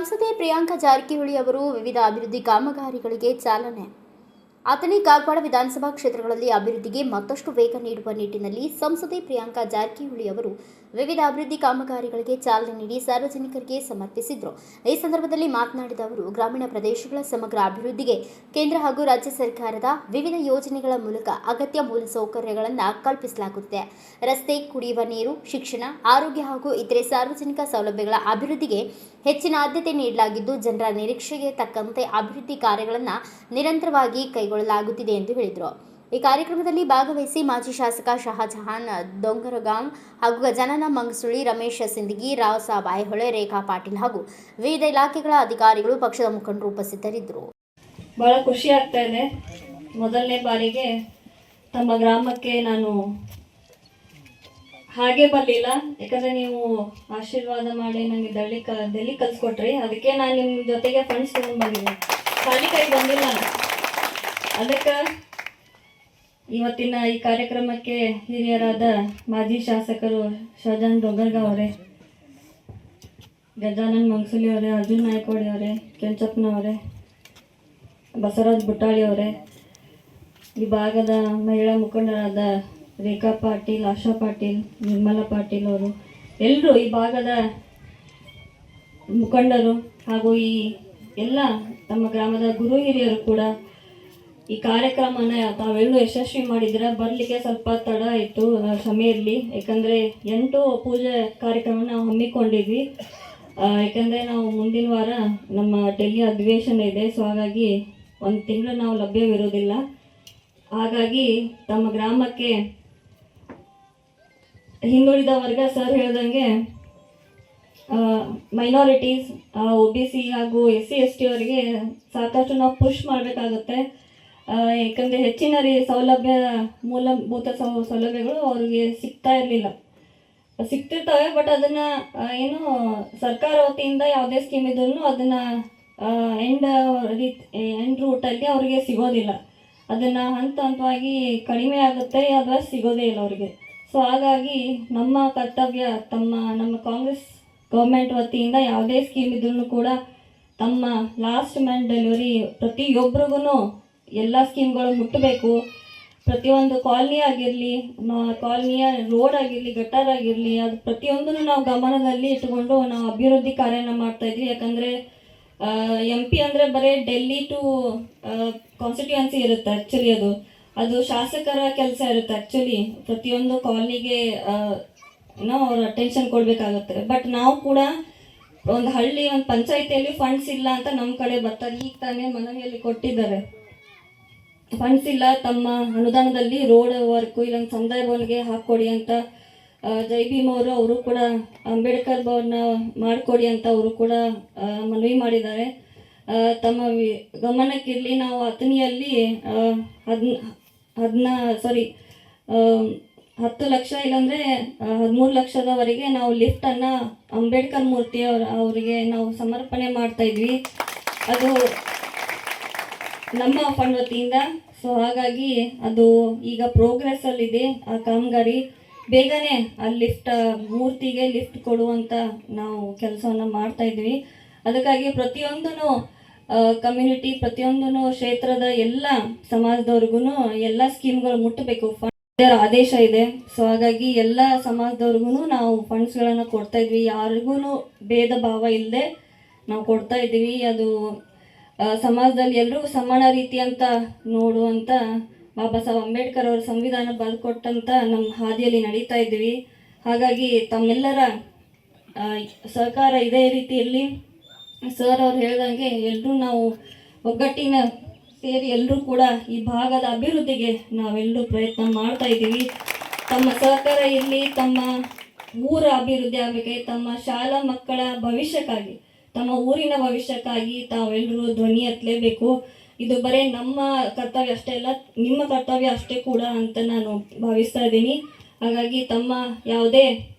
ಸಂಸದೆ ಪ್ರಿಯಾಂಕಾ ಜಾರಕಿಹೊಳಿ ಅವರು ವಿವಿಧ ಅಭಿವೃದ್ಧಿ ಕಾಮಗಾರಿಗಳಿಗೆ ಚಾಲನೆ. ಅಥಣಿ ಕಾಗವಾಡ ವಿಧಾನಸಭಾ ಕ್ಷೇತ್ರಗಳಲ್ಲಿ ಅಭಿವೃದ್ಧಿಗೆ ಮತ್ತಷ್ಟು ವೇಗ ನೀಡುವ ನಿಟ್ಟಿನಲ್ಲಿ ಸಂಸದೆ ಪ್ರಿಯಾಂಕಾ ಜಾರಕಿಹೊಳಿ ಅವರು ವಿವಿಧ ಅಭಿವೃದ್ಧಿ ಕಾಮಗಾರಿಗಳಿಗೆ ಚಾಲನೆ ನೀಡಿ ಸಾರ್ವಜನಿಕರಿಗೆ ಸಮರ್ಪಿಸಿದರು. ಈ ಸಂದರ್ಭದಲ್ಲಿ ಮಾತನಾಡಿದ ಅವರು, ಗ್ರಾಮೀಣ ಪ್ರದೇಶಗಳ ಸಮಗ್ರ ಅಭಿವೃದ್ಧಿಗೆ ಕೇಂದ್ರ ಹಾಗೂ ರಾಜ್ಯ ಸರ್ಕಾರದ ವಿವಿಧ ಯೋಜನೆಗಳ ಮೂಲಕ ಅಗತ್ಯ ಮೂಲಸೌಕರ್ಯಗಳನ್ನು ಕಲ್ಪಿಸಲಾಗುತ್ತಿದೆ. ರಸ್ತೆ, ಕುಡಿಯುವ ನೀರು, ಶಿಕ್ಷಣ, ಆರೋಗ್ಯ ಹಾಗೂ ಇತರೆ ಸಾರ್ವಜನಿಕ ಸೌಲಭ್ಯಗಳ ಅಭಿವೃದ್ಧಿಗೆ ಹೆಚ್ಚಿನ ಆದ್ಯತೆ ನೀಡಲಾಗಿದ್ದು, ಜನರ ನಿರೀಕ್ಷೆಗೆ ತಕ್ಕಂತೆ ಅಭಿವೃದ್ಧಿ ಕಾರ್ಯಗಳನ್ನು ನಿರಂತರವಾಗಿ ಕೈಗೊಳ್ಳಲಾಗುತ್ತಿದೆ ಎಂದು ಹೇಳಿದರು. ಈ ಕಾರ್ಯಕ್ರಮದಲ್ಲಿ ಭಾಗವಹಿಸಿ ಮಾಜಿ ಶಾಸಕ ಶಹಜಹಾನ್ ದೊಂಗರಗಾಂವ್ ಹಾಗೂ ಗಜಾನನ ಮಂಗಸುಳಿ, ರಮೇಶ್ ಸಿಂದಗಿ, ರಾವ್ ಸಾಬ್ ಐಹೊಳೆ, ರೇಖಾ ಪಾಟೀಲ್ ಹಾಗೂ ವಿವಿಧ ಇಲಾಖೆಗಳ ಅಧಿಕಾರಿಗಳು, ಪಕ್ಷದ ಮುಖಂಡರು ಉಪಸ್ಥಿತರಿದ್ದರು. ಬಹಳ ಖುಷಿ ಆಗ್ತಾ ಇದೆ. ಮೊದಲನೇ ಬಾರಿಗೆ ತಮ್ಮ ಗ್ರಾಮಕ್ಕೆ ನಾನು ಹಾಗೆ ಬರಲಿಲ್ಲ, ಯಾಕಂದ್ರೆ ನೀವು ಆಶೀರ್ವಾದ ಮಾಡಿ ನನಗೆ ಡೆಲ್ಲಿ ಕಲ್ಸ್ಕೊಟ್ರಿ. ಅದಕ್ಕೆ ನಾನು ನಿಮ್ಮ ಜೊತೆಗೆ ಫಂಡ್ಸ್ ತಗೊಂಡು ಬಂದಿದ್ದೀನಿ, ಖಾಲಿ ಕೈ ಬಂದಿಲ್ಲ. ಅದಕ್ಕೆ ಇವತ್ತಿನ ಈ ಕಾರ್ಯಕ್ರಮಕ್ಕೆ ಹಿರಿಯರಾದ ಮಾಜಿ ಶಾಸಕರು ಶಹಜಾನ್ ಡೊಂಗರ್ಗಾಂವ್ ಅವರೇ, ಗಜಾನನ್ ಮಂಗಸುಳಿ ಅವರೇ, ಅರ್ಜುನ್ ನಾಯ್ಕೋಡಿ ಅವರೇ, ಕೆಂಚಪ್ಪನವರೇ, ಬಸವರಾಜ್ ಬುಟ್ಟಾಳಿ ಅವರೇ, ಈ ಭಾಗದ ಮಹಿಳಾ ಮುಖಂಡರಾದ ರೇಖಾ ಪಾಟೀಲ್, ಆಶಾ ಪಾಟೀಲ್, ನಿರ್ಮಲಾ ಪಾಟೀಲ್ ಅವರು, ಎಲ್ಲರೂ ಈ ಭಾಗದ ಮುಖಂಡರು ಹಾಗೂ ಈ ಎಲ್ಲ ನಮ್ಮ ಗ್ರಾಮದ ಗುರು ಹಿರಿಯರು ಕೂಡ ಈ ಕಾರ್ಯಕ್ರಮನ ತಾವೆಲ್ಲೂ ಯಶಸ್ವಿ ಮಾಡಿದ್ರೆ. ಬರಲಿಕ್ಕೆ ಸ್ವಲ್ಪ ತಡ ಆಯಿತು, ಕ್ಷಮೆ ಇರಲಿ. ಯಾಕಂದರೆ 8 ಪೂಜೆ ಕಾರ್ಯಕ್ರಮ ನಾವು ಹಮ್ಮಿಕೊಂಡಿದ್ವಿ. ಯಾಕಂದರೆ ನಾವು ಮುಂದಿನ ವಾರ ನಮ್ಮ ಡೆಲ್ಲಿ ಅಧಿವೇಶನ ಇದೆ. ಸೊ ಹಾಗಾಗಿ 1 ತಿಂಗಳು ನಾವು ಲಭ್ಯವಿರೋದಿಲ್ಲ. ಹಾಗಾಗಿ ತಮ್ಮ ಗ್ರಾಮಕ್ಕೆ ಹಿಂದುಳಿದ ವರ್ಗ ಸರ್ ಹೇಳ್ದಂಗೆ ಮೈನಾರಿಟೀಸ್, OBC ಹಾಗೂ SC ST ಅವರಿಗೆ ಸಾಕಷ್ಟು ನಾವು ಪುಷ್ ಮಾಡಬೇಕಾಗುತ್ತೆ. ಯಾಕಂದರೆ ಹೆಚ್ಚಿನ ಸೌಲಭ್ಯ, ಮೂಲಭೂತ ಸೌಲಭ್ಯಗಳು ಅವ್ರಿಗೆ ಸಿಗ್ತಾ ಇರಲಿಲ್ಲ. ಸಿಗ್ತಿರ್ತವೆ, ಬಟ್ ಅದನ್ನು ಏನು ಸರ್ಕಾರ ವತಿಯಿಂದ ಯಾವುದೇ ಸ್ಕೀಮ್ ಇದ್ರೂ ಅದನ್ನು ಎಂಡ್ ರೂಟಲ್ಲಿ ಅವರಿಗೆ ಸಿಗೋದಿಲ್ಲ. ಅದನ್ನು ಹಂತವಾಗಿ ಕಡಿಮೆ ಆಗುತ್ತೆ, ಅದು ಸಿಗೋದೇ ಇಲ್ಲ ಅವರಿಗೆ. ಸೊ ಹಾಗಾಗಿ ನಮ್ಮ ಕರ್ತವ್ಯ, ನಮ್ಮ ಕಾಂಗ್ರೆಸ್ ಗೌರ್ಮೆಂಟ್ ವತಿಯಿಂದ ಯಾವುದೇ ಸ್ಕೀಮ್ ಇದ್ರೂ ಕೂಡ ತಮ್ಮ ಲಾಸ್ಟ್ ಮ್ಯಾನ್ ಡೆಲಿವರಿ ಪ್ರತಿಯೊಬ್ಬರಿಗೂ ಎಲ್ಲ ಸ್ಕೀಮ್ಗಳು ಮುಟ್ಟಬೇಕು. ಪ್ರತಿಯೊಂದು ಕಾಲನಿ ಆಗಿರಲಿ, ಕಾಲನಿಯ ರೋಡ್ ಆಗಿರಲಿ, ಗಟಾರ್ ಆಗಿರಲಿ, ಅದು ಪ್ರತಿಯೊಂದನ್ನು ನಾವು ಗಮನದಲ್ಲಿ ಇಟ್ಟುಕೊಂಡು ನಾವು ಅಭಿವೃದ್ಧಿ ಕಾರ್ಯನ ಮಾಡ್ತಾಯಿದ್ವಿ. ಯಾಕಂದರೆ MP ಅಂದರೆ ಬರೀ ಡೆಲ್ಲಿ ಟು ಕಾನ್ಸ್ಟಿಟ್ಯೂಯನ್ಸಿ ಇರುತ್ತೆ. ಆ್ಯಕ್ಚುಲಿ ಅದು ಶಾಸಕರ ಕೆಲಸ ಇರುತ್ತೆ. ಆ್ಯಕ್ಚುಲಿ ಪ್ರತಿಯೊಂದು ಕಾಲನಿಗೆ ಅವ್ರ ಅಟೆನ್ಷನ್ ಕೊಡಬೇಕಾಗುತ್ತೆ. ಬಟ್ ನಾವು ಕೂಡ ಒಂದು ಹಳ್ಳಿ, ಒಂದು ಪಂಚಾಯಿತಿಯಲ್ಲಿ ಫಂಡ್ಸ್ ಇಲ್ಲ ಅಂತ ನಮ್ಮ ಕಡೆ ಬರ್ತಾರೆ. ಈಗ ತಾನೇ ಮನವಿಯಲ್ಲಿ ಕೊಟ್ಟಿದ್ದಾರೆ, ಫಂಡ್ಸ್ ಇಲ್ಲ, ತಮ್ಮ ಅನುದಾನದಲ್ಲಿ ರೋಡ್ ವರ್ಕು ಇಲ್ಲೊಂದು ಸಮುದಾಯ ಭವನ್ಗೆ ಹಾಕ್ಕೊಡಿ ಅಂತ. ಜೈ ಭೀಮ್ ಅವರು ಕೂಡ ಅಂಬೇಡ್ಕರ್ ಭವನ ಮಾಡಿಕೊಡಿ ಅಂತ ಅವರು ಕೂಡ ಮನವಿ ಮಾಡಿದ್ದಾರೆ. ತಮ್ಮ ಗಮನಕ್ಕಿರಲಿ, ನಾವು ಅಥಣಿಯಲ್ಲಿ 10 ಲಕ್ಷ ಇಲ್ಲಾಂದರೆ 13 ಲಕ್ಷದವರೆಗೆ ನಾವು ಲಿಫ್ಟನ್ನು ಅಂಬೇಡ್ಕರ್ ಮೂರ್ತಿ ಅವರಿಗೆ ನಾವು ಸಮರ್ಪಣೆ ಮಾಡ್ತಾಯಿದ್ವಿ. ಅದು ನಮ್ಮ ಫಂಡ್ ವತಿಯಿಂದ. ಸೊ ಹಾಗಾಗಿ ಅದು ಈಗ ಪ್ರೋಗ್ರೆಸ್ಸಲ್ಲಿದೆ ಆ ಕಾಮಗಾರಿ. ಬೇಗನೆ ಆ ಮೂರ್ತಿಗೆ ಲಿಫ್ಟ್ ಕೊಡುವಂಥ ನಾವು ಕೆಲಸವನ್ನು ಮಾಡ್ತಾಯಿದ್ವಿ. ಅದಕ್ಕಾಗಿ ಪ್ರತಿಯೊಂದೂ ಕಮ್ಯುನಿಟಿ, ಪ್ರತಿಯೊಂದೂ ಕ್ಷೇತ್ರದ ಎಲ್ಲ ಸಮಾಜದವ್ರಿಗೂ ಎಲ್ಲ ಸ್ಕೀಮ್ಗಳು ಮುಟ್ಟಬೇಕು. ಫಂಡ್ ಆದೇಶ ಇದೆ. ಸೊ ಹಾಗಾಗಿ ಎಲ್ಲ ಸಮಾಜದವ್ರಿಗೂ ನಾವು ಫಂಡ್ಸ್ಗಳನ್ನು ಕೊಡ್ತಾಯಿದ್ವಿ. ಯಾರಿಗೂ ಭೇದ ಭಾವ ಇಲ್ಲದೆ ನಾವು ಕೊಡ್ತಾಯಿದ್ವಿ. ಅದು ಸಮಾಜದಲ್ಲಿ ಎಲ್ಲರೂ ಸಮಾನ ರೀತಿ ಅಂತ ನೋಡುವಂಥ ಬಾಬಾ ಸಾಹೇಬ್ ಅಂಬೇಡ್ಕರ್ ಅವರ ಸಂವಿಧಾನ ಬರೆದುಕೊಟ್ಟಂಥ ನಮ್ಮ ಹಾದಿಯಲ್ಲಿ ನಡೀತಾ ಇದ್ವಿ. ಹಾಗಾಗಿ ತಮ್ಮೆಲ್ಲರ ಸಹಕಾರ ಇದೇ ರೀತಿಯಲ್ಲಿ ಸರ್ ಅವ್ರು ಹೇಳ್ದಂಗೆ ಎಲ್ಲರೂ ನಾವು ಒಗ್ಗಟ್ಟಿನ ಸೇರಿ ಎಲ್ಲರೂ ಕೂಡ ಈ ಭಾಗದ ಅಭಿವೃದ್ಧಿಗೆ ನಾವೆಲ್ಲರೂ ಪ್ರಯತ್ನ ಮಾಡ್ತಾ ಇದ್ದೀವಿ. ತಮ್ಮ ಸಹಕಾರ ಇರಲಿ, ತಮ್ಮ ಊರ ಅಭಿವೃದ್ಧಿ ಆಗಬೇಕು, ತಮ್ಮ ಶಾಲಾ ಮಕ್ಕಳ ಭವಿಷ್ಯಕ್ಕಾಗಿ, ತಮ್ಮ ಊರಿನ ಭವಿಷ್ಯಕ್ಕಾಗಿ ತಾವೆಲ್ಲರೂ ಧ್ವನಿ ಎತ್ತಲೇಬೇಕು. ಇದು ಬರೀ ನಮ್ಮ ಕರ್ತವ್ಯ ಅಷ್ಟೇ ಅಲ್ಲ, ನಿಮ್ಮ ಕರ್ತವ್ಯ ಅಷ್ಟೇ ಕೂಡ ಅಂತ ನಾನು ಭಾವಿಸ್ತಾ ಇದ್ದೀನಿ. ಹಾಗಾಗಿ ತಮ್ಮ ಯಾವುದೇ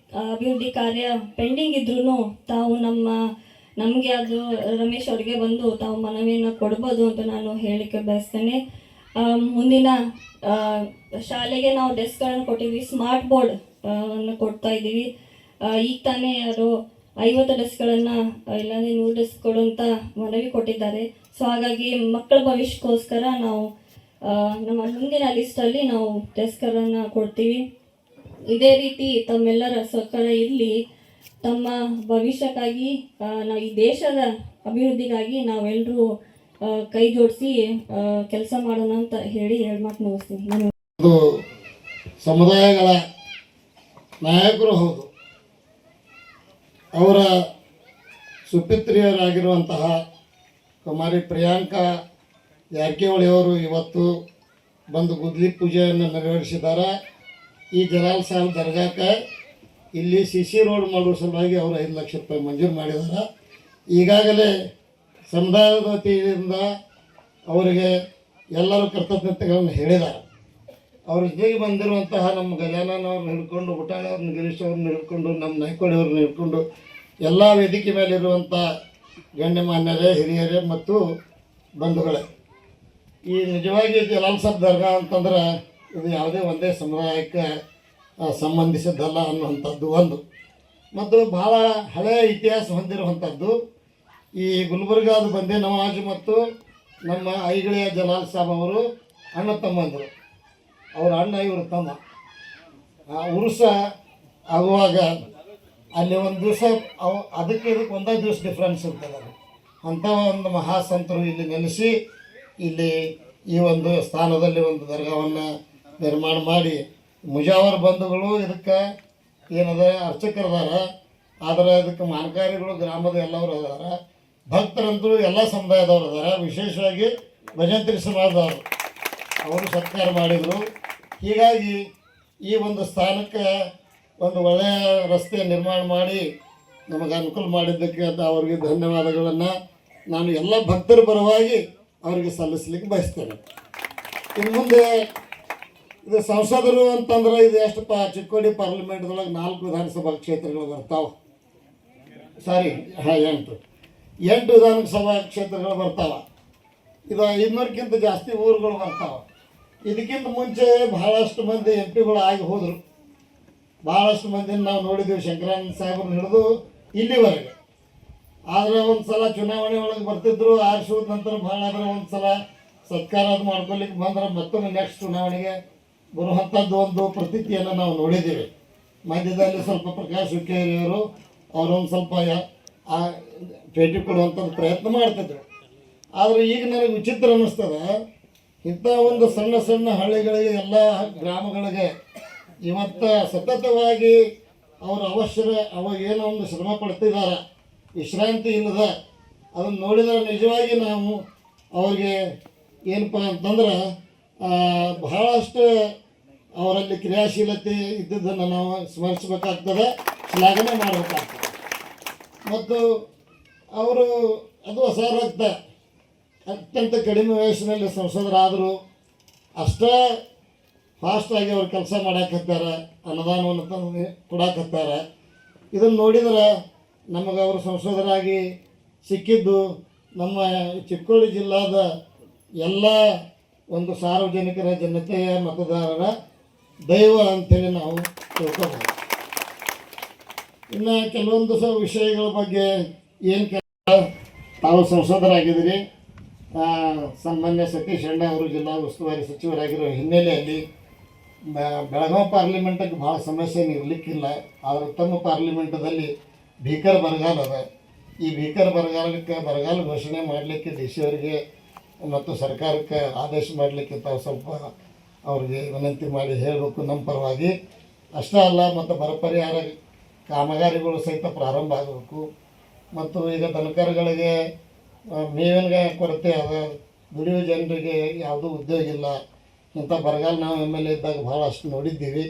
ಅಭಿವೃದ್ಧಿ ಕಾರ್ಯ ಪೆಂಡಿಂಗ್ ಇದ್ರೂ ತಾವು ನಮಗೆ ಅದು ರಮೇಶ್ ಅವರಿಗೆ ಬಂದು ತಾವು ಮನವಿಯನ್ನು ಕೊಡ್ಬೋದು ಅಂತ ನಾನು ಹೇಳಲಿಕ್ಕೆ ಬಯಸ್ತೇನೆ. ಮುಂದಿನ ಶಾಲೆಗೆ ನಾವು ಡೆಸ್ಕ್ಗಳನ್ನು ಕೊಟ್ಟಿದ್ವಿ, ಸ್ಮಾರ್ಟ್ ಬೋರ್ಡ್ ಅನ್ನು ಕೊಡ್ತಾ ಇದ್ದೀವಿ. ಈಗ ತಾನೇ ಅದು 50 ಡೆಸ್ಕ್ಗಳನ್ನು ಇಲ್ಲಾಂದರೆ 100 ಡೆಸ್ಕ್ ಕೊಡುವಂಥ ಮನವಿ ಕೊಟ್ಟಿದ್ದಾರೆ. ಸೊ ಹಾಗಾಗಿ ಮಕ್ಕಳ ಭವಿಷ್ಯಕ್ಕೋಸ್ಕರ ನಾವು ನಮ್ಮ ಮುಂದಿನ ಲಿಸ್ಟಲ್ಲಿ ನಾವು ಡೆಸ್ಕ್ಗಳನ್ನು ಕೊಡ್ತೀವಿ. ಇದೇ ರೀತಿ ತಮ್ಮೆಲ್ಲರ ಸಹಕಾರ ಇರಲಿ. ತಮ್ಮ ಭವಿಷ್ಯಕ್ಕಾಗಿ ನಾವು ಈ ದೇಶದ ಅಭಿವೃದ್ಧಿಗಾಗಿ ನಾವೆಲ್ಲರೂ ಕೈ ಜೋಡಿಸಿ ಕೆಲಸ ಮಾಡೋಣ ಅಂತ ಹೇಳಿ 2 ಮಾತು ಮುಗಿಸ್ತೀನಿ. ನಾನು ಸಮುದಾಯಗಳ ನಾಯಕರು ಹೌದು. ಅವರ ಸುಪುತ್ರಿಯರಾಗಿರುವಂತಹ ಕುಮಾರಿ ಪ್ರಿಯಾಂಕಾ ಜಾರಕಿಹೊಳಿಯವರು ಇವತ್ತು ಬಂದು ಗುದ್ಲಿ ಪೂಜೆಯನ್ನು ನೆರವೇರಿಸಿದ್ದಾರೆ. ಈ ಜಲಾಲ್ ಸಾಹೇಬ್ ದರ್ಗಾಕ್ಕೆ ಇಲ್ಲಿ CC ರೋಡ್ ಮಾಡುವ ಸಲುವಾಗಿ ಅವರು 5 ಲಕ್ಷ ರೂಪಾಯಿ ಮಂಜೂರು ಮಾಡಿದ್ದಾರೆ. ಈಗಾಗಲೇ ಸಮುದಾಯದ ವತಿಯಿಂದ ಅವರಿಗೆ ಎಲ್ಲರೂ ಕೃತಜ್ಞತೆಗಳನ್ನು ಹೇಳಿದ್ದಾರೆ. ಅವ್ರ ಜೊತೆಗೆ ಬಂದಿರುವಂತಹ ನಮ್ಮ ಗಜಾನನ್ ಅವ್ರನ್ನ ಹಿಡ್ಕೊಂಡು, ಬುಟಾಳಿ ಅವ್ರನ್ನ, ಗಿರೀಶ್ ಅವ್ರನ್ನ ಹಿಡ್ಕೊಂಡು, ನಮ್ಮ ನಾಯ್ಕೋಡಿ ಅವ್ರನ್ನ ಹಿಡ್ಕೊಂಡು ಎಲ್ಲ ವೇದಿಕೆ ಮೇಲಿರುವಂಥ ಗಣ್ಯಮಾನ್ಯರೇ, ಹಿರಿಯರೇ ಮತ್ತು ಬಂಧುಗಳೇ, ಈ ನಿಜವಾಗಿ ಜಲಾಲ್ ಸಾಹೇಬ್ ದರ್ಗಾ ಅಂತಂದ್ರೆ ಇದು ಯಾವುದೇ ಒಂದೇ ಸಮುದಾಯಕ್ಕೆ ಸಂಬಂಧಿಸಿದ್ದಲ್ಲ ಅನ್ನುವಂಥದ್ದು ಒಂದು. ಮತ್ತು ಭಾಳ ಹಳೆಯ ಇತಿಹಾಸ ಹೊಂದಿರುವಂಥದ್ದು. ಈ ಗುಲ್ಬರ್ಗಾದ ಬಂದೆ ನವಾಜ್ ಮತ್ತು ನಮ್ಮ ಐಗಳಿಯ ಜಲಾಲ್ ಸಾಹೇಬ್ ಅವರು ಅಣ್ಣ ತಮ್ಮಂದರು. ಅವ್ರ ಅಣ್ಣ ಇವರು ತಮ್ಮ. ಉರುಸ ಆಗುವಾಗ ಅಲ್ಲಿ ಒಂದು ದಿವಸ ಅದಕ್ಕೆ ಇದಕ್ಕೆ ಒಂದೇ ದಿವಸ ಡಿಫ್ರೆನ್ಸ್ ಇರ್ತದೆ. ಅಂಥ ಒಂದು ಮಹಾಸಂತರು ಇಲ್ಲಿ ನೆಲೆಸಿ ಇಲ್ಲಿ ಈ ಒಂದು ಸ್ಥಾನದಲ್ಲಿ ಒಂದು ದರ್ಗಾವನ್ನು ನಿರ್ಮಾಣ ಮಾಡಿ, ಮುಜಾವರ್ ಬಂಧುಗಳು ಇದಕ್ಕೆ ಏನದ ಅರ್ಚಕರದಾರ, ಆದರೆ ಇದಕ್ಕೆ ಮಾನಕಾರಿಗಳು ಗ್ರಾಮದ ಎಲ್ಲವರು ಅದಾರ, ಭಕ್ತರಂತೂ ಎಲ್ಲ ಸಮುದಾಯದವರು ಅದಾರ. ವಿಶೇಷವಾಗಿ ಭಜಂತ್ರಿ ಸಮಾಜದವರು ಅವರು ಸತ್ಕಾರ ಮಾಡಿದರು. ಹೀಗಾಗಿ ಈ ಒಂದು ಸ್ಥಾನಕ್ಕೆ ಒಂದು ಒಳ್ಳೆಯ ರಸ್ತೆ ನಿರ್ಮಾಣ ಮಾಡಿ ನಮಗೆ ಅನುಕೂಲ ಮಾಡಿದ್ದಕ್ಕೆ ಅಂತ ಅವರಿಗೆ ಧನ್ಯವಾದಗಳನ್ನು ನಾನು ಎಲ್ಲ ಭಕ್ತರ ಪರವಾಗಿ ಅವರಿಗೆ ಸಲ್ಲಿಸಲಿಕ್ಕೆ ಬಯಸ್ತೇನೆ. ಇನ್ನು ಮುಂದೆ ಇದು ಸಂಸದರು ಅಂತಂದ್ರೆ ಇದು ಎಷ್ಟಪ್ಪ, ಚಿಕ್ಕೋಡಿ ಪಾರ್ಲಿಮೆಂಟ್ದೊಳಗೆ 4 ವಿಧಾನಸಭಾ ಕ್ಷೇತ್ರಗಳು ಬರ್ತಾವೆ. ಸಾರಿ 8 ವಿಧಾನಸಭಾ ಕ್ಷೇತ್ರಗಳು ಬರ್ತಾವೆ. ಇದು 500ಕ್ಕಿಂತ ಜಾಸ್ತಿ ಊರುಗಳು ಬರ್ತಾವೆ. ಇದಕ್ಕಿಂತ ಮುಂಚೆ ಬಹಳಷ್ಟು ಮಂದಿ MP ಆಗಿ ಹೋದರು. ಭಾಳಷ್ಟು ಮಂದಿನ ನಾವು ನೋಡಿದ್ದೀವಿ, ಶಂಕರಾನಂದ ಸಾಹೇಬ್ರನ್ನ ಹಿಡಿದು ಇಲ್ಲಿವರೆಗೆ. ಆದರೆ ಒಂದು ಸಲ ಚುನಾವಣೆ ಒಳಗೆ ಬರ್ತಿದ್ರು, ಆರಿಸೋದ ನಂತರ ಭಾಳ ಆದರೆ ಒಂದು ಸಲ ಸತ್ಕಾರ ಅದು ಮಾಡ್ಕೊಲಿಕ್ಕೆ ಬಂದ್ರೆ ಮತ್ತೊಮ್ಮೆ ನೆಕ್ಸ್ಟ್ ಚುನಾವಣೆಗೆ ಬರುವಂಥದ್ದು ಒಂದು ಪ್ರತೀತಿಯನ್ನು ನಾವು ನೋಡಿದ್ದೀವಿ. ಮಧ್ಯದಲ್ಲಿ ಸ್ವಲ್ಪ ಪ್ರಕಾಶ್ ಹುಕ್ಕೇರಿಯವರು ಅವರೊಂದು ಸ್ವಲ್ಪ ಭೇಟಿ ಕೊಡುವಂಥದ್ದು ಪ್ರಯತ್ನ ಮಾಡ್ತಿದ್ರು. ಆದರೆ ಈಗ ನನಗೆ ವಿಚಿತ್ರ ಅನ್ನಿಸ್ತದೆ, ಇಂಥ ಒಂದು ಸಣ್ಣ ಸಣ್ಣ ಹಳ್ಳಿಗಳಿಗೆ, ಎಲ್ಲ ಗ್ರಾಮಗಳಿಗೆ ಇವತ್ತು ಸತತವಾಗಿ ಅವರು ಏನೋ ಒಂದು ಶ್ರಮ ಪಡ್ತಿದ್ದಾರೆ, ವಿಶ್ರಾಂತಿ ಇಲ್ಲದ. ಅದನ್ನು ನೋಡಿದರೆ ನಿಜವಾಗಿ ನಾವು ಅವ್ರಿಗೆ ಏನಪ್ಪ ಅಂತಂದ್ರೆ ಬಹಳಷ್ಟು ಅವರಲ್ಲಿ ಕ್ರಿಯಾಶೀಲತೆ ಇದ್ದುದನ್ನು ನಾವು ಸ್ಮರಿಸಬೇಕಾಗ್ತದೆ, ಶ್ಲಾಘನೆ ಮಾಡಬೇಕಾಗ್ತದೆ. ಮತ್ತು ಅವರು ಅದು ಹೊಸ ರಕ್ತ, ಅತ್ಯಂತ ಕಡಿಮೆ ವಯಸ್ಸಿನಲ್ಲಿ ಸಂಸದರಾದರು. ಅಷ್ಟೇ ಫಾಸ್ಟಾಗಿ ಅವ್ರು ಕೆಲಸ ಮಾಡಾಕತ್ತಾರೆ, ಅನುದಾನವನ್ನು ತಂದು ಕೊಡಾಕತ್ತಾರೆ. ಇದನ್ನು ನೋಡಿದ್ರೆ ನಮಗೆ ಅವರು ಸಂಸದರಾಗಿ ಸಿಕ್ಕಿದ್ದು ನಮ್ಮ ಚಿಕ್ಕೋಡಿ ಜಿಲ್ಲಾದ ಎಲ್ಲ ಒಂದು ಸಾರ್ವಜನಿಕರ ಜನತೆಯ ಮತದಾರರ ದೈವ ಅಂಥೇಳಿ ನಾವು ತಿಳ್ಕೊಬೋದು. ಇನ್ನು ಕೆಲವೊಂದು ವಿಷಯಗಳ ಬಗ್ಗೆ ಏನು ತಾವು ಸಂಸದರಾಗಿದ್ದೀರಿ, ಸನ್ಮಾನ್ಯ ಸತೀಶ್ ಅಣ್ಣ ಅವರು ಜಿಲ್ಲಾ ಉಸ್ತುವಾರಿ ಸಚಿವರಾಗಿರೋ ಹಿನ್ನೆಲೆಯಲ್ಲಿ ಬೆಳಗಾವಿ ಪಾರ್ಲಿಮೆಂಟಿಗೆ ಭಾಳ ಸಮಸ್ಯೆ ಇರಲಿಕ್ಕಿಲ್ಲ. ಆದರೆ ತಮ್ಮ ಪಾರ್ಲಿಮೆಂಟದಲ್ಲಿ ಭೀಕರ ಬರಗಾಲ ಅದ. ಈ ಭೀಕರ ಬರಗಾಲಕ್ಕೆ ಬರಗಾಲ ಘೋಷಣೆ ಮಾಡಲಿಕ್ಕೆ DC ಅವರಿಗೆ ಮತ್ತು ಸರ್ಕಾರಕ್ಕೆ ಆದೇಶ ಮಾಡಲಿಕ್ಕೆ ತಾವು ಸ್ವಲ್ಪ ಅವ್ರಿಗೆ ವಿನಂತಿ ಮಾಡಿ ಹೇಳಬೇಕು ನಮ್ಮ ಪರವಾಗಿ. ಅಷ್ಟೇ ಅಲ್ಲ, ಮತ್ತು ಬರ ಪರಿಹಾರ ಕಾಮಗಾರಿಗಳು ಸಹಿತ ಪ್ರಾರಂಭ ಆಗಬೇಕು. ಮತ್ತು ಈಗ ದನಕರುಗಳಿಗೆ ಮೇವಿನ ಕೊರತೆ ಅದ, ದುಡಿಯುವ ಜನರಿಗೆ ಯಾವುದೂ ಉದ್ಯೋಗ ಇಲ್ಲ. ಇಂಥ ಬರಗಾಲ ನಾವು MLA ಇದ್ದಾಗ ಭಾಳಷ್ಟು ನೋಡಿದ್ದೀವಿ.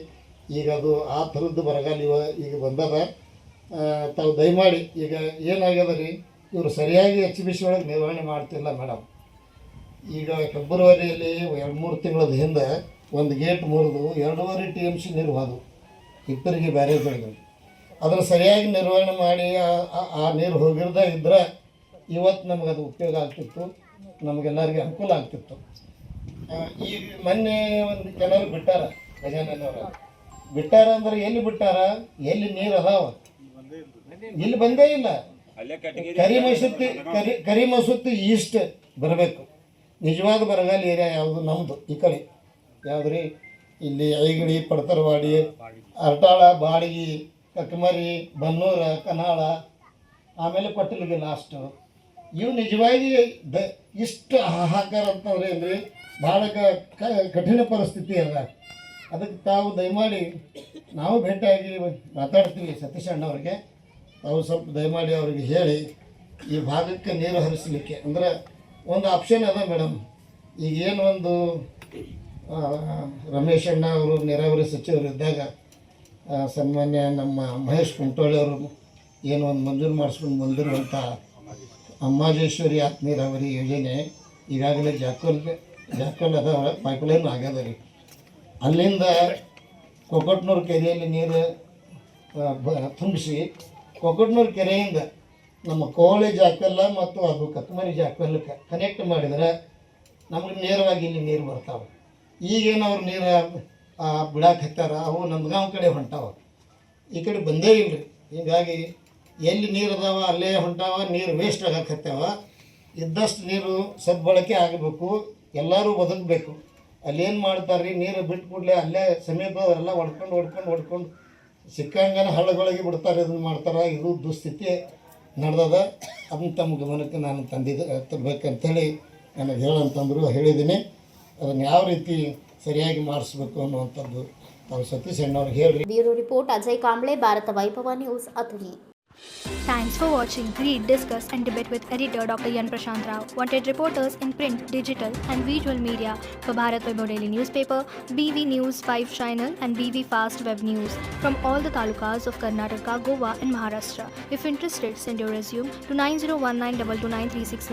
ಈಗ ಅದು ಆ ಥರದ್ದು ಬರಗಾಲ ಈಗ ಬಂದದ. ತಾವು ದಯಮಾಡಿ, ಈಗ ಏನಾಗ್ಯದ ರೀ, ಇವರು ಸರಿಯಾಗಿ HBC ಒಳಗೆ ನಿರ್ವಹಣೆ ಮಾಡ್ತಿಲ್ಲ ಮೇಡಮ್. ಈಗ ಫೆಬ್ರವರಿಯಲ್ಲಿ 2-3 ತಿಂಗಳ ಹಿಂದೆ ಒಂದು ಗೇಟ್ ಮುರಿದು 2.5 TMC ನೀರು ಹೋದವು ಇಬ್ಬರಿಗೆ ಬ್ಯಾರೇಜ್ಗಳಿಗೆ. ಅದನ್ನು ಸರಿಯಾಗಿ ನಿರ್ವಹಣೆ ಮಾಡಿ ಆ ನೀರು ಹೋಗಿರದೇ ಇದ್ದರೆ ಇವತ್ತು ನಮಗೆ ಅದು ಉಪಯೋಗ ಆಗ್ತಿತ್ತು, ನಮಗೆಲ್ಲರಿಗೆ ಅನುಕೂಲ ಆಗ್ತಿತ್ತು. ಈಗ ಮೊನ್ನೆ ಒಂದು ಕೆಲವರು ಬಿಟ್ಟಾರ, ಗಜಾನನವರು ಬಿಟ್ಟಾರ ಅಂದ್ರೆ ಎಲ್ಲಿ ಬಿಟ್ಟಾರ, ಎಲ್ಲಿ ನೀರು ಅದಾವ ಇಲ್ಲಿ ಬಂದೇ ಇಲ್ಲ. ಕರಿಮಸೂತಿ ಈಸ್ಟ್ ಬರಬೇಕು. ನಿಜವಾದ ಬರಗಾಲ ಏರಿಯಾ ಯಾವುದು ನಮ್ಮದು ಈ ಕಡೆ ಯಾವುದ್ರಿ, ಇಲ್ಲಿ ಐಗಡಿ, ಪಡ್ತರವಾಡಿ, ಅರಟಾಳ, ಬಾಡಿಗೆ, ಕಕ್ಕಮರಿ, ಬನ್ನೂರ, ಕನಾಳ, ಆಮೇಲೆ ಕೊಟ್ಟಲಿಗೆ ಲಾಸ್ಟು. ಇವು ನಿಜವಾಗಿ ಇಷ್ಟು ಹಾಹಾಕಾರ ಅಂತಂದ್ರೆ ಅಂದರೆ ಭಾಳ ಕಠಿಣ ಪರಿಸ್ಥಿತಿ ಅದ. ಅದಕ್ಕೆ ತಾವು ದಯಮಾಡಿ ನಾವು ಭೇಟಿಯಾಗಿ ಮಾತಾಡ್ತೀವಿ ಸತೀಶ್ ಅಣ್ಣವ್ರಿಗೆ. ತಾವು ಸ್ವಲ್ಪ ದಯಮಾಡಿ ಅವ್ರಿಗೆ ಹೇಳಿ ಈ ಭಾಗಕ್ಕೆ ನೀರು ಹರಿಸಲಿಕ್ಕೆ ಅಂದ್ರೆ ಒಂದು ಆಪ್ಷನ್ ಅದ ಮೇಡಮ್. ಈಗೇನು ಒಂದು ರಮೇಶ್ ಅಣ್ಣ ಅವರು ನೀರಾವರಿ ಸಚಿವರು ಇದ್ದಾಗ ಸನ್ಮಾನ್ಯ ನಮ್ಮ ಮಹೇಶ್ ಕುಂಟೋಳಿ ಅವರು ಏನು ಒಂದು ಮಂಜೂರು ಮಾಡಿಸ್ಕೊಂಡು ಬಂದಿರುವಂಥ ಅಮ್ಮಾಜೇಶ್ವರಿ ಆತ್ ನೀರಾವರಿ ಯೋಜನೆ ಈಗಾಗಲೇ ಜಾಕೋಲ್ ಅದ ಪೈಪ್ಲೈನ್ ಆಗ್ಯದ ರೀ. ಅಲ್ಲಿಂದ ಕೊಕ್ಕಟ್ನೂರು ಕೆರೆಯಲ್ಲಿ ನೀರು ತುಂಬಿಸಿ ಕೊಕ್ಕಟ್ನೂರು ಕೆರೆಯಿಂದ ನಮ್ಮ ಕೋಳಿ ಜಾಕಲ್ಲ ಮತ್ತು ಅದು ಕಕ್ಕಮರಿ ಜಾಕಲ್ಲಕ್ಕೆ ಕನೆಕ್ಟ್ ಮಾಡಿದರೆ ನಮಗೆ ನೇರವಾಗಿ ಇಲ್ಲಿ ನೀರು ಬರ್ತಾವೆ. ಈಗೇನು ಅವ್ರು ನೀರು ಬಿಡಾಕೆ ಹತ್ತಾರ, ಅವು ನಮ್ಗಾಂವ್ ಕಡೆ ಹೊಂಟಾವ, ಈ ಕಡೆ ಬಂದೇ ಇಲ್ಲ ರೀ. ಹೀಗಾಗಿ ಎಲ್ಲಿ ನೀರು ಅದಾವ ಅಲ್ಲೇ ಹೊಂಟಾವ, ನೀರು ವೇಸ್ಟ್ ಆಗಕ್ಕೆ ಹತ್ತಾವ. ಇದ್ದಷ್ಟು ನೀರು ಸದ್ಬಳಕೆ ಆಗಬೇಕು, ಎಲ್ಲರೂ ಬದುಕಬೇಕು. ಅಲ್ಲೇನು ಮಾಡ್ತಾರೆ ರೀ, ನೀರು ಬಿಟ್ಟು ಕೂಡಲೇ ಅಲ್ಲೇ ಸಮೀಪದವರೆಲ್ಲ ಹೊಡ್ಕೊಂಡು ಸಿಕ್ಕಂಗನ ಹಳ್ಳಗಳಿಗೆ ಬಿಡ್ತಾರೆ, ಇದನ್ನು ಮಾಡ್ತಾರೆ. ಇದು ದುಸ್ಥಿತಿ ನಡೆದದ. ಅದನ್ನ ತಮ್ಮ ಗಮನಕ್ಕೆ ನಾನು ತರಬೇಕಂತೇಳಿ ನನಗೆ ಹೇಳಂತಂದರು, ಹೇಳಿದ್ದೀನಿ. ಅದನ್ನು ಯಾವ ರೀತಿ ಸರಿಯಾಗಿ ಮಾಡಿಸ್ಬೇಕು ಅನ್ನುವಂಥದ್ದು ತಾವು ಸತೀಶ್ ಅಣ್ಣವ್ರಿಗೆ ಹೇಳ್ರಿ. ಬ್ಯೂರೋ ರಿಪೋರ್ಟ್ ಅಜಯ್ ಕಾಂಬ್ಳೆ, ಭಾರತ ವೈಭವ news, Athani. Thanks for watching. Read, discuss and debate with editor Dr. Yan Prashant Rao. Wanted reporters in print, digital and visual media for Bharat Vaibhav Daily Newspaper, BV News 5 Channel and BV Fast Web News from all the talukas of Karnataka, Goa and Maharashtra. If interested, send your resume to 9019229369.